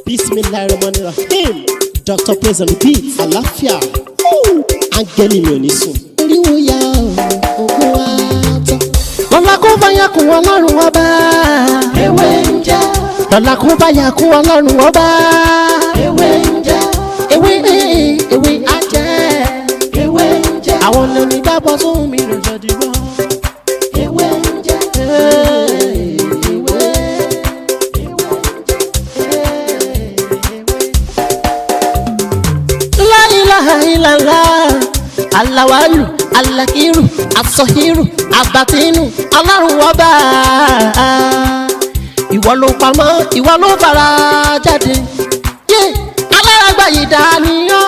Bismillahirrahmanirrahim. Dr. Praise and Repeat. Àlàáfíà. Áńgẹ́lì mi ò ní sùn. Oríwo ya ogun wa tán. Lọ́la kó bá yà kún Ọlọ́run ọba. Ewé ń jẹ́. Lọ́la kó bá yà kún Ọlọ́run ọba. Ewé ń jẹ́. Ewé á jẹ́. Ewé ń jẹ́. Àwọn lèmi gbàgbọ́ sóhun mi lọ́jọ́ dìbò. Ewé ń jẹ́. Alawalu, alakiru, asọhiru, abatinu, Ọlọ́run ọba. Ìwọ ló pamọ́, ìwọ ló fara jáde. Alárágbá yìí dániyàn,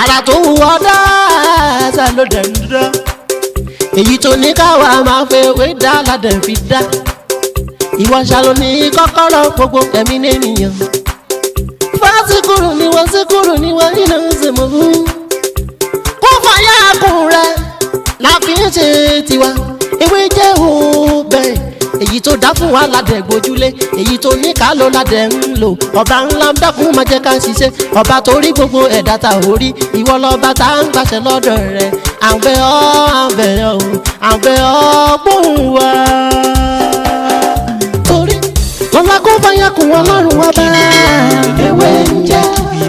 ara tó wù ọ́ dáadáa ló dẹ̀ ń dá. Èyí tó ní káwa máa fẹ́ wé dá ládẹ̀ fi dá. Ìwọ ṣàlò ní kọ́kọ́rọ́ gbogbo ẹ̀mí nìyẹn. Fásikúrú ni wọ́n iná ń ṣe mọ́ fún. Fàyàkùn rẹ̀ la fi ń ṣe tiwa. Ewé jẹ́ òbẹ̀ èyí tó dá fún wa ládẹ̀ gbójúlé, èyí tó ní ká ló ládẹ̀ ń lò. Ọba ńlá ń dákun máa jẹ́ ká ṣiṣẹ́, ọba tó rí gbogbo ẹ̀dá ta ò rí. Ìwọ lọ́ba tá ń gbàṣẹ lọ́dọ̀ rẹ̀. Àbẹ̀ ọ́ gbóhùn wa. Torí lọ́la kó fàyàkùn Ọlọ́run ọba. Ewé ń jẹ́.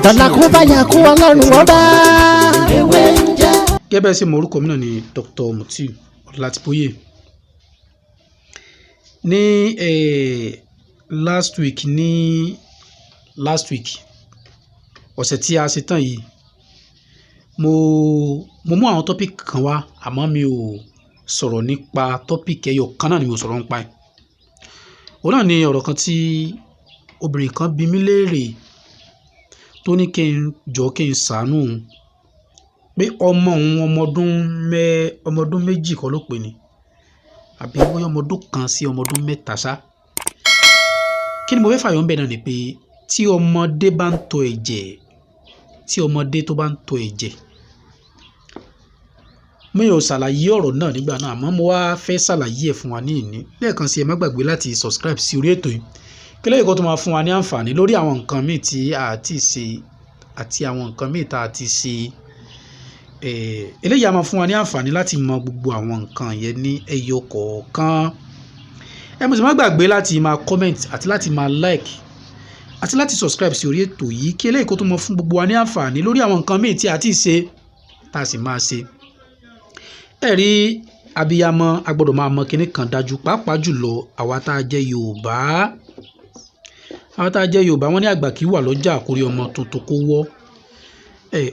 Lọ́la kó fàyàkùn Ọlọ́run ọba. Ewé ń jẹ́. Gẹ́gẹ́ sí mo orúkọ mi náà ni Dr. Mutiu Ọlátíbóyè. Ní last week ọ̀sẹ̀ tí a ṣe tán yìí mo mú àwọn topic kan wá, àmọ́ mi ò sọ̀rọ̀ nípa topic ẹyọ kan náà ni mo sọ̀rọ̀ nípa ẹ̀. Òun náà ni ọ̀rọ̀ kan tí obìnrin kan bi mí léèrè tó ní kí n ṣàánú òun pé ọmọ òun ọmọ ọdún méjì kọ́ ló pè ní, àbí bóyá ọmọ ọdún kan sí ọmọ ọdún mẹ́ta ṣá. Kí ni mo fẹ́ fàyọ̀ ń bẹ̀ náà ni pé tí ọmọdé bá ń tọ ẹ̀jẹ̀, mi ò ṣàlàyé ọ̀rọ̀ náà nígbà náà, àmọ́ mo wá fẹ́ ṣàlàyé ẹ̀ fún wa ní ìní. Lẹ́ẹ̀kan sí ẹ má gbàgbé láti subscribe sí orí ètò yìí kí lẹ́yìn kó tó máa fún wa ní àǹfààní lórí àwọn nǹkan míì tí a ti ṣe àti àwọn nǹkan míì tá a ti ṣe. Eléyìí a máa fún wa ní àǹfààní láti mọ gbogbo àwọn nǹkan yẹn ní ẹyọ kọ̀ọ̀kan. Ẹ má sì má gbàgbé láti máa comment àti láti máa like àti láti subscribe sí orí ètò yìí kí eléyìí kó tó mọ fún gbogbo wa ní àǹfààní lórí àwọn nǹkan míì tí a ti ṣe tá a sì máa ṣe. Ẹ rí abiyamọ a gbọ́dọ̀ máa mọ kinní kan dájú, pàápàá jùlọ àwa tá a jẹ́ Yorùbá. Wọ́n ní àgbà kì í wà lọ́jà àkórí ọmọ tuntun kó wọ́.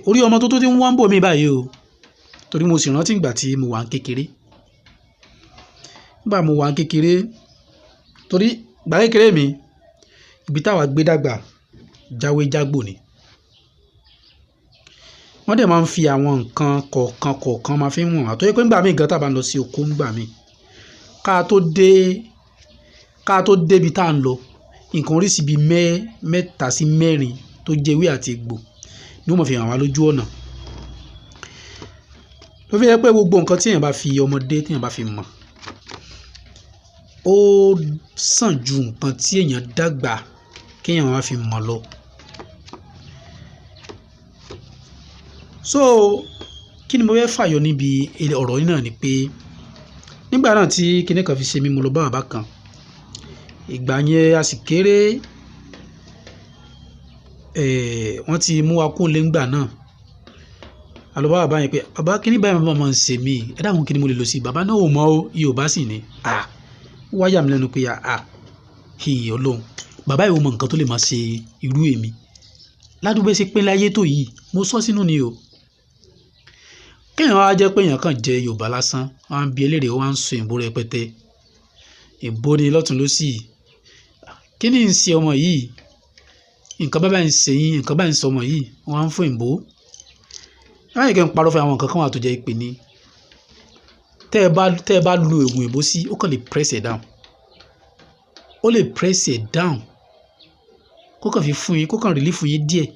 Orí ọmọ tuntun tí ń wá ń bò mí báyìí o, torí mo sì rántí ìgbà tí mo wà ń kékeré. Torí ìgbà kékeré mi ibi táwa gbé dàgbà jáwé jágbò ni. Wọ́n dẹ̀ máa ń fi àwọn nǹkan kọ̀ọ̀kan máa fi ń wọ̀n àtọ́yẹ́ pé ńgbà míì gan tá bá ń lọ sí oko ńgbà míì ká tó débi tá à ń lọ nǹkan oríṣi bíi mẹ́ta sí mẹ́rin tó jẹ́ ewé àti egbò ni wọ́n mọ̀ fi hàn wá lójú ọ̀nà. Ló fi jẹ́ pé gbogbo nǹkan tí èèyàn bá fi ọmọdé tí èèyàn bá fi mọ̀ ó sàn ju nǹkan tí èèyàn dàgbà kí èèyàn máa fi mọ̀ lọ. So kí ni mo fẹ́ fàyọ níbi ọ̀rọ̀ yìí náà ni pé nígbà náà tí kinní kan fi ṣe mí mo lọ bá bàbá kan. Ìgbà yẹn a sì kéré, wọ́n ti mú wa kó lé ńgbà náà. A lọ bá bàbá yẹn pé bàbá kinní báyìí máa ń ṣe mí, ẹ dáhùn kinní mo lè lọ sí. Bàbá náà ò mọ̀ o, Yorùbá sì ni. Ó wá yà mí lẹ́nu pé Ọlọ́run, bàbá yìí ò mọ nǹkan tó lè máa ṣe irú èmi. Ládùúgbò ṣe pé láyé tó yìí mo sọ sínú ni o. Kéèyàn wá jẹ́ pé èèyàn kàn jẹ́ Yorùbá lásán, wọ́n á ń bi eléèrè, wọ́n á ń sọ ìbò rẹpẹtẹ. Ìbò ni lọ́tùn lósì. Kí ni ń ṣe ọmọ yìí? Nǹkan bá ń ṣe yín, nǹkan bá ń sọ ọmọ yìí, wọ́n á ń fún ìbò. Láyé kẹ́ ń parọ́ fún àwọn nǹkan kan wà tó jẹ́ ìpè ní. Tẹ́ ẹ bá lu ègùn ìbò sí, ó kàn lè press it down. Ó lè press it down. Kó kàn fi fún yín, kó kàn relief fún yín díẹ̀.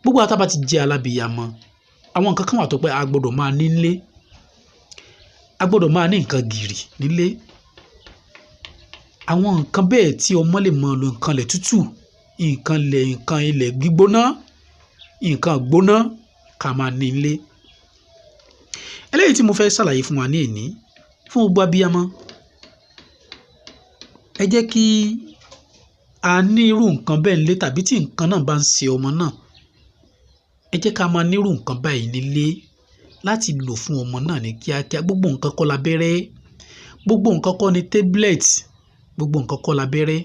Gbogbo àtàbà ti jẹ́ alábìyamọ. Àwọn nǹkan kan wà tó pé a gbọ́dọ̀ máa ní nílé. A gbọ́dọ̀ máa ní nǹkan gìrì nílé. Àwọn nǹkan bẹ́ẹ̀ tí ọmọ lè mọ lo nǹkan lẹ̀ tútù, nǹkan ilẹ̀ gbígbóná, nǹkan gbóná ká máa ní ilé. Eléyìí tí mo fẹ́ ṣàlàyé fún wa ní èní fún gbogbo abiyamọ, ẹ jẹ́ kí a ní irú nǹkan bẹ́ẹ̀ nílé, tàbí tí nǹkan náà bá ń ṣe ọmọ náà, ẹ jẹ́ ká máa ní irú nǹkan báyìí nílé láti lò fún ọmọ náà ní kíákíá. Gbogbo nǹkan kọ́ lábẹ́rẹ́, gbogbo nǹkan kọ́ ni tablet, gbogbo nǹkan kọ́ lábẹ́rẹ́.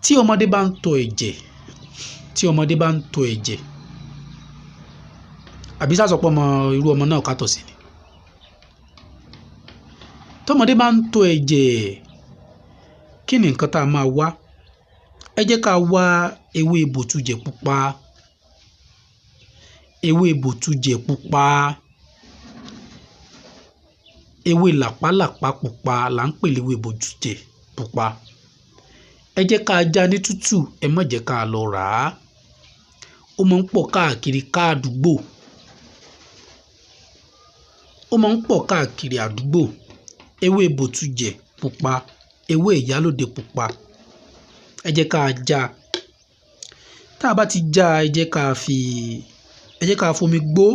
Tí ọmọdé bá ń tọ ẹ̀jẹ̀, àbí sásọpọ̀ irú ọmọ náà kátọ̀ sí ni. Tọ́mọdé bá ń tọ ẹ̀jẹ̀, kí ni nǹkan tá a máa wá? Ẹ jẹ́ ká wá ewé bòtújẹ pupa, ewé làpálàpá pupa là ń pè léwé bòtújẹ pupa. Ẹ jẹ́ ká já ní tútù, ẹ má jẹ́ ká lọ rà á. Ó máa ń pọ̀ káàkiri àdúgbò. Ewé bòtújẹ pupa, ewé ìyálòde pupa. Ẹ jẹ́ ká já. Tá a bá ti já, ẹ jẹ́ ká fomi gbó.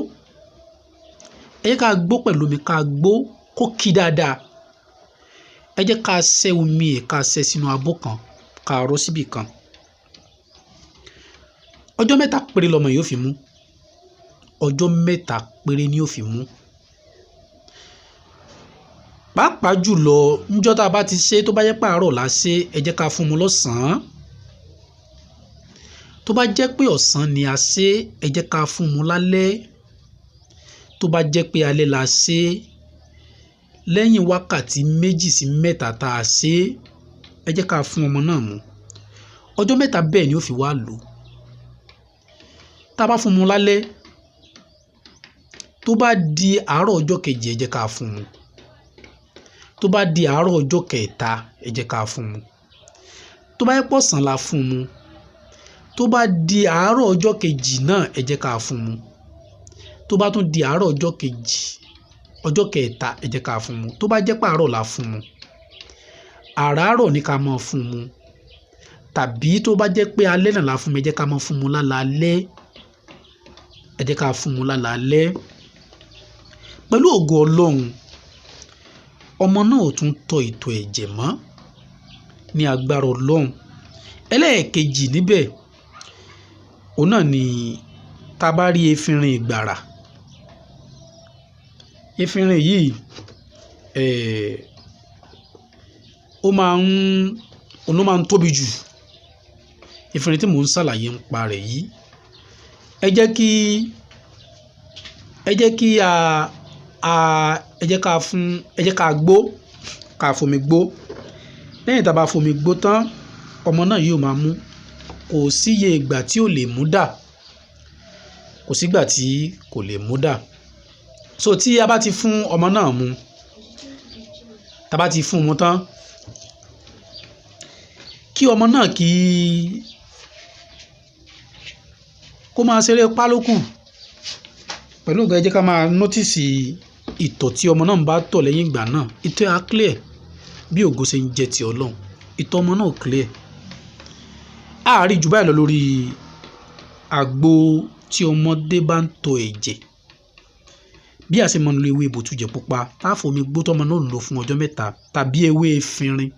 Ẹ jẹ́ ká gbó pẹ̀lú omi, ká gbó kó kí dáadáa. Ẹ jẹ́ ká sẹ́ omi ẹ̀, ká sẹ́ sínú abọ́ kan, ká rọ́ síbì kan. Ọjọ́ 3 péré lọmọ yóò fi mú. Ọjọ́ 3 péré ni yóò fi mú. Pàápàá jùlọ níjọ́ tá a bá ti ṣe, tó bá jẹ́ pé àárọ̀ la ṣe, ẹ jẹ́ ká fún mu lọ́sàn-án. Tó bá jẹ́ pé ọ̀sán ni a ṣe, ẹ jẹ́ ká fún mu lálẹ́. Tó bá jẹ́ pé alẹ́ la ṣe, lẹ́yìn wákàtí 2 sí 3 tá a ṣe, ẹ jẹ́ ká fún ọmọ náà mu. Ọjọ́ 3 bẹ́ẹ̀ ni ó fi wá lò. Tá a bá fún mu lálẹ́, tó bá di àárọ̀ ọjọ́ kejì, ẹ jẹ́ ká fún mu. Tó bá di àárọ̀ ọjọ́ kẹta, ẹ jẹ́ ká fún mu. Tó bá yẹ pé ọ̀sán la fún mu, tó bá di àárọ̀ ọjọ́ kejì náà, ẹ jẹ́ ká fún mu. Tó bá tún di àárọ̀ ọjọ́ kẹta, ẹ jẹ́ ká fún mu. Tó bá jẹ́ pé àárọ̀ la fún mu, àràárọ̀ ni ká máa fún mu. Tàbí tó bá jẹ́ pé alẹ́ náà la fún mu, ẹ jẹ́ ká máa fún mu lálaalẹ́. Ẹ jẹ́ ká fún mu lálaalẹ́. Pẹ̀lú ògo Ọlọ́run, ọmọ náà ò tún tọ ìtọ̀ ẹ̀jẹ̀ mọ́ ní agbára Ọlọ́run. Ẹlẹ́ẹ̀kejì níbẹ̀, òun náà ni tá a bá rí efinrin ìgbàrà. Efinrin yìí ó máa ń tóbi jù. Efinrin tí mò ń ṣàlàyé ń pa rẹ̀ yìí, ẹ jẹ́ ká gbó, ká fomi gbó. Lẹ́yìn tá a bá fomi gbó tán, ọmọ náà yóò máa mú. Kò síye ìgbà tí ò lè mú dà, kò sígbà tí kò lè mú dà. So tí a bá ti fún ọmọ náà mu, tá a bá ti fún un mu tán, kí ọmọ náà kó máa ṣeré pálókù. Pẹ̀lú nǹkan, ẹ jẹ́ ká máa nọ́tìsì ìtọ̀ tí ọmọ náà ń bá tọ̀ lẹ́yìn ìgbà náà. Ìtọ̀ á clear bí ògo ṣe ń jẹ́ ti Ọlọ́run. Ìtọ̀ ọmọ náà clear. A rí jù báyìí lọ lórí àgbo tí ọmọdé bá ń tọ ẹ̀jẹ̀. Bí a ṣe máa ń lo ewé bòtújẹ pupa, tá a fomi gbó tọmọ náà lò fún ọjọ́ 3, tàbí ewé efinrin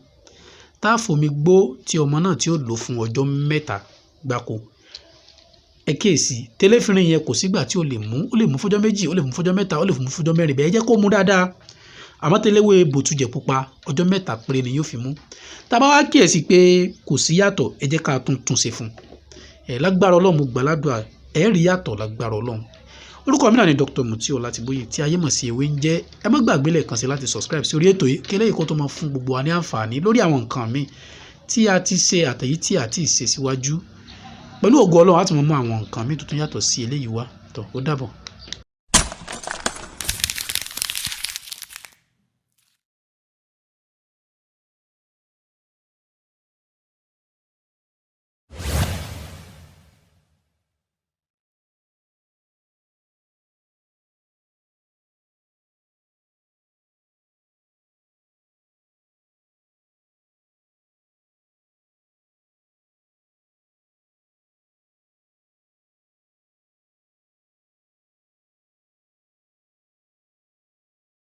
tá a fomi gbó tí ọmọ náà tí ó lò fún ọjọ́ 3 gbáko. Ẹ kíyèsí, tẹlẹfinrin yẹn kò sígbà tí ó lè mú fọ́jọ́ 2, ó lè mú fọ́jọ́ 3, ó lè mú fọ́jọ́ 4. Bẹ́ẹ̀ jẹ́ kó mú dáadáa. Àmọ́ tẹlẹwé bòtújẹ pupa, ọjọ́ 3 péré ni yóò fi mú. Tá a bá wá kíyèsí pé kò sí yàtọ̀, ẹ jẹ́ ká tún ṣe fún. Lágbára Ọlọ́run, mo gbàládùá ẹ rí yàtọ̀ lágbára Ọlọ́run. Orúkọ mi náà ni Dr. Mutio Latiboye, tí ayé mọ̀ sí ewé ń jẹ́. Ẹ má gbàgbé lẹ́ẹ̀kan sí láti subscribe sí orí ètò yìí, kí eléyìí kó tó máa fún gbogbo wa ní àǹfààní lórí àwọn nǹkan mi tí a ti ṣe àtẹ̀yí tí a ti ṣe síwájú. Pẹ̀lú ògo Ọlọ́run, a ti mọ̀ àwọn nǹkan mi tuntun yàtọ̀ sí eléyìí wá. Ó dàbọ̀.